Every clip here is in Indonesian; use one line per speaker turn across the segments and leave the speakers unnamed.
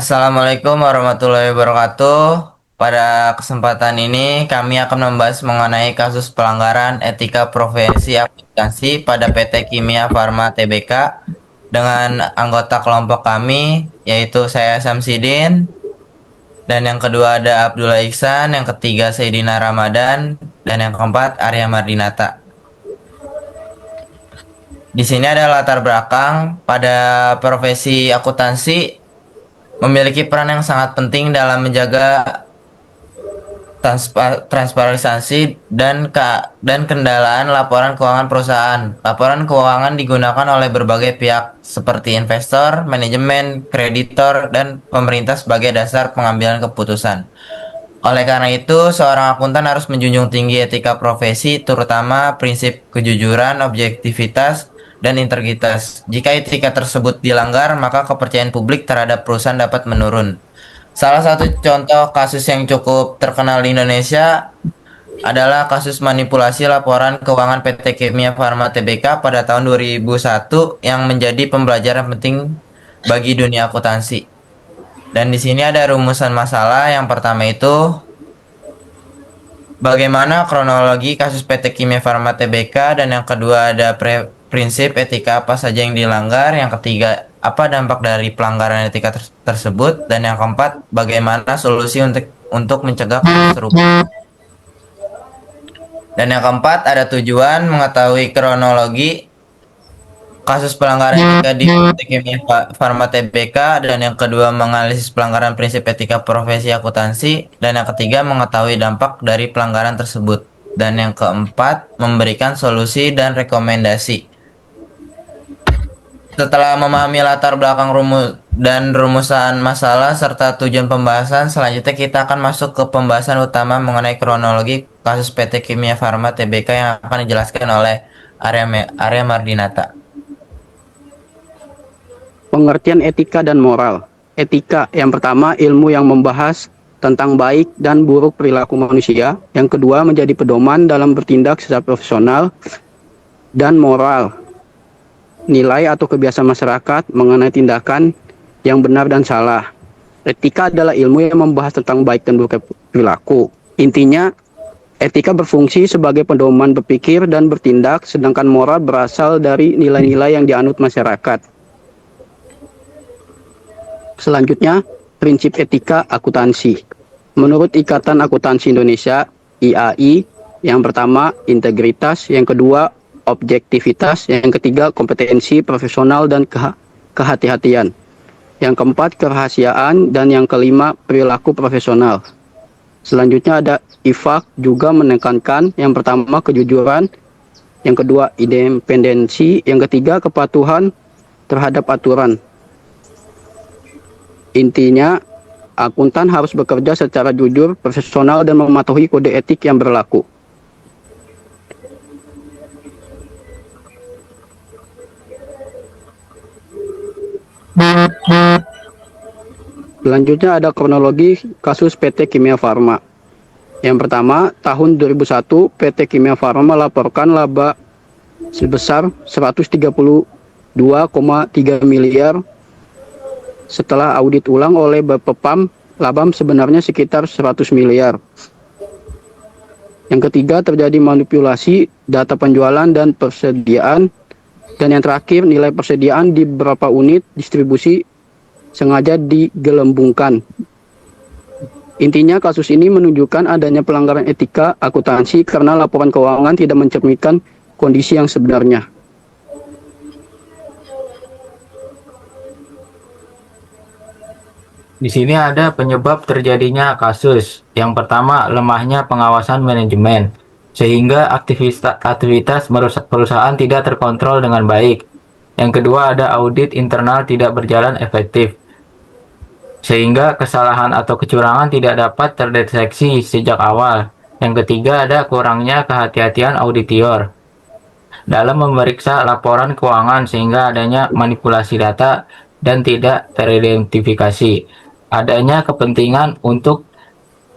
Assalamualaikum warahmatullahi wabarakatuh. Pada kesempatan ini kami akan membahas mengenai kasus pelanggaran etika profesi akuntansi pada PT Kimia Farma Tbk dengan anggota kelompok kami yaitu saya Samsidin dan yang kedua ada Abdullah Iksan, yang ketiga Saidina Ramadan dan yang keempat Arya Mardinata. Di sini ada latar belakang pada profesi akuntansi memiliki peran yang sangat penting dalam menjaga transparansi dan kendalaan laporan keuangan perusahaan. Laporan keuangan digunakan oleh berbagai pihak seperti investor, manajemen, kreditor, dan pemerintah sebagai dasar pengambilan keputusan. Oleh karena itu, seorang akuntan harus menjunjung tinggi etika profesi, terutama prinsip kejujuran, objektivitas, dan integritas. Jika etika tersebut dilanggar, maka kepercayaan publik terhadap perusahaan dapat menurun. Salah satu contoh kasus yang cukup terkenal di Indonesia adalah kasus manipulasi laporan keuangan PT Kimia Farma Tbk pada tahun 2001 yang menjadi pembelajaran penting bagi dunia akuntansi. Dan di sini ada rumusan masalah. Yang pertama itu bagaimana kronologi kasus PT Kimia Farma Tbk, dan yang kedua ada prinsip etika apa saja yang dilanggar, yang ketiga apa dampak dari pelanggaran etika tersebut, dan yang keempat bagaimana solusi untuk mencegah kasus serupa. Dan yang keempat ada tujuan mengetahui kronologi kasus pelanggaran etika di PT Kimia Farma Tbk, dan yang kedua menganalisis pelanggaran prinsip etika profesi akuntansi, dan yang ketiga mengetahui dampak dari pelanggaran tersebut, dan yang keempat memberikan solusi dan rekomendasi. Setelah memahami latar belakang rumusan masalah serta tujuan pembahasan, selanjutnya kita akan masuk ke pembahasan utama mengenai kronologi kasus PT Kimia Farma Tbk yang akan dijelaskan oleh Arya Mardinata.
Pengertian etika dan moral. Etika yang pertama ilmu yang membahas tentang baik dan buruk perilaku manusia. Yang kedua menjadi pedoman dalam bertindak secara profesional. Dan moral, nilai atau kebiasaan masyarakat mengenai tindakan yang benar dan salah. Etika adalah ilmu yang membahas tentang baik dan buruk perilaku. Intinya, etika berfungsi sebagai pedoman berpikir dan bertindak, sedangkan moral berasal dari nilai-nilai yang dianut masyarakat. Selanjutnya, prinsip etika akuntansi. Menurut Ikatan Akuntansi Indonesia, IAI, yang pertama integritas, yang kedua objektivitas, yang ketiga kompetensi profesional dan kehati-hatian, yang keempat kerahasiaan, dan yang kelima perilaku profesional. Selanjutnya ada IFAK juga menekankan yang pertama kejujuran, yang kedua independensi, yang ketiga kepatuhan terhadap aturan. Intinya, akuntan harus bekerja secara jujur, profesional, dan mematuhi kode etik yang berlaku. Selanjutnya ada kronologi kasus PT Kimia Farma. Yang pertama, tahun 2001 PT Kimia Farma melaporkan laba sebesar 132,3 miliar. Setelah audit ulang oleh Bapepam, laba sebenarnya sekitar 100 miliar. Yang ketiga, terjadi manipulasi data penjualan dan persediaan. Dan yang terakhir, nilai persediaan di beberapa unit distribusi sengaja digelembungkan. Intinya, kasus ini menunjukkan adanya pelanggaran etika akuntansi karena laporan keuangan tidak mencerminkan kondisi yang sebenarnya.
Di sini ada penyebab terjadinya kasus. Yang pertama, lemahnya pengawasan manajemen, sehingga aktivitas perusahaan tidak terkontrol dengan baik. Yang kedua, ada audit internal tidak berjalan efektif, sehingga kesalahan atau kecurangan tidak dapat terdeteksi sejak awal. Yang ketiga, ada kurangnya kehati-hatian auditor dalam memeriksa laporan keuangan, sehingga adanya manipulasi data dan tidak teridentifikasi. Adanya kepentingan untuk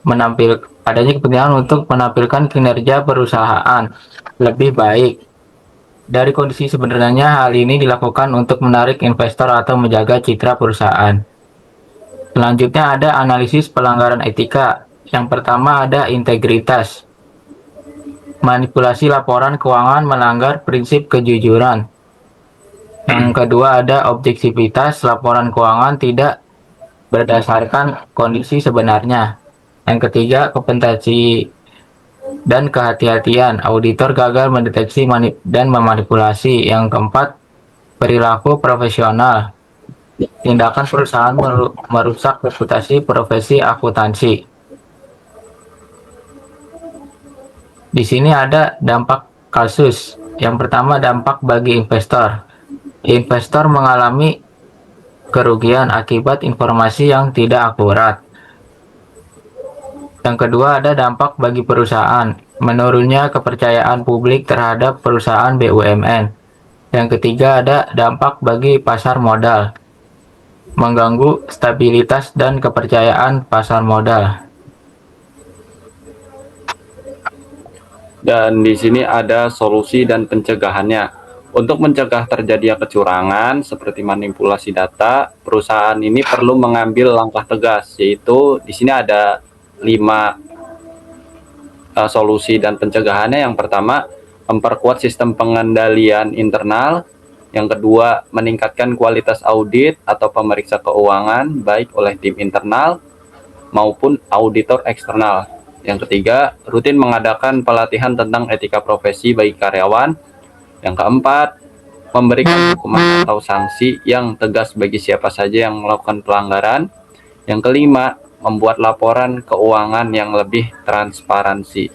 menampilkan kinerja perusahaan lebih baik dari kondisi sebenarnya. Hal ini dilakukan untuk menarik investor atau menjaga citra perusahaan. Selanjutnya ada analisis pelanggaran etika. Yang pertama ada integritas. Manipulasi laporan keuangan melanggar prinsip kejujuran. Yang kedua ada objektivitas, laporan keuangan tidak berdasarkan kondisi sebenarnya. Yang ketiga kompetensi dan kehati-hatian, auditor gagal mendeteksi dan memanipulasi. Yang keempat perilaku profesional, tindakan perusahaan merusak reputasi profesi akuntansi. Di sini ada dampak kasus. Yang pertama dampak bagi investor. Investor mengalami kerugian akibat informasi yang tidak akurat. Yang kedua ada dampak bagi perusahaan. Menurunnya kepercayaan publik terhadap perusahaan BUMN. Yang ketiga ada dampak bagi pasar modal. Mengganggu stabilitas dan kepercayaan pasar modal.
Dan di sini ada solusi dan pencegahannya. Untuk mencegah terjadinya kecurangan seperti manipulasi data, perusahaan ini perlu mengambil langkah tegas, yaitu di sini ada 5 solusi dan pencegahannya. Yang pertama, memperkuat sistem pengendalian internal. Yang kedua, meningkatkan kualitas audit atau pemeriksa keuangan baik oleh tim internal maupun auditor eksternal. Yang ketiga, rutin mengadakan pelatihan tentang etika profesi bagi karyawan. Yang keempat, memberikan hukuman atau sanksi yang tegas bagi siapa saja yang melakukan pelanggaran. Yang kelima, membuat laporan keuangan yang lebih transparansi.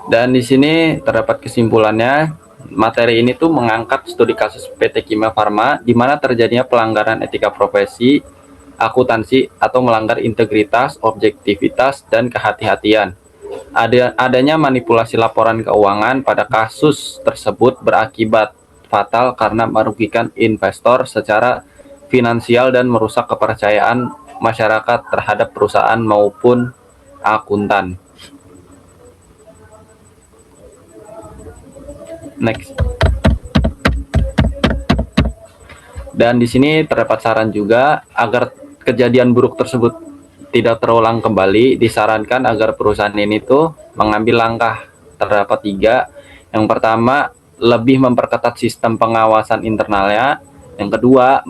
Dan di sini terdapat kesimpulannya. Materi ini tuh mengangkat studi kasus PT Kimia Farma di mana terjadinya pelanggaran etika profesi, akuntansi atau melanggar integritas, objektivitas, dan kehati-hatian. Adanya manipulasi laporan keuangan pada kasus tersebut berakibat fatal karena merugikan investor secara finansial dan merusak kepercayaan masyarakat terhadap perusahaan maupun akuntan. Next. Dan di sini terdapat saran juga agar kejadian buruk tersebut tidak terulang kembali, disarankan agar perusahaan ini tuh mengambil langkah. Terdapat 3. Yang pertama, lebih memperketat sistem pengawasan internalnya. Yang kedua,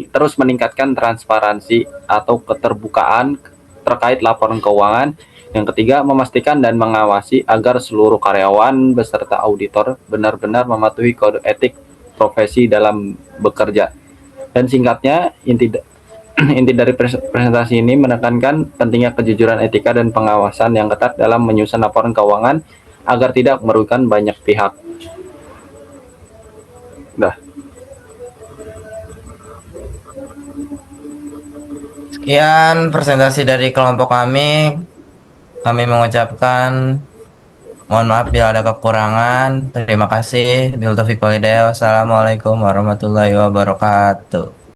terus meningkatkan transparansi atau keterbukaan terkait laporan keuangan. Yang ketiga, memastikan dan mengawasi agar seluruh karyawan beserta auditor benar-benar mematuhi kode etik profesi dalam bekerja. Dan singkatnya, inti dari presentasi ini menekankan pentingnya kejujuran etika dan pengawasan yang ketat dalam menyusun laporan keuangan agar tidak merugikan banyak pihak. Dah.
Sekian presentasi dari kelompok kami. Kami mengucapkan mohon maaf bila ada kekurangan. Terima kasih. Wassalamualaikum warahmatullahi wabarakatuh.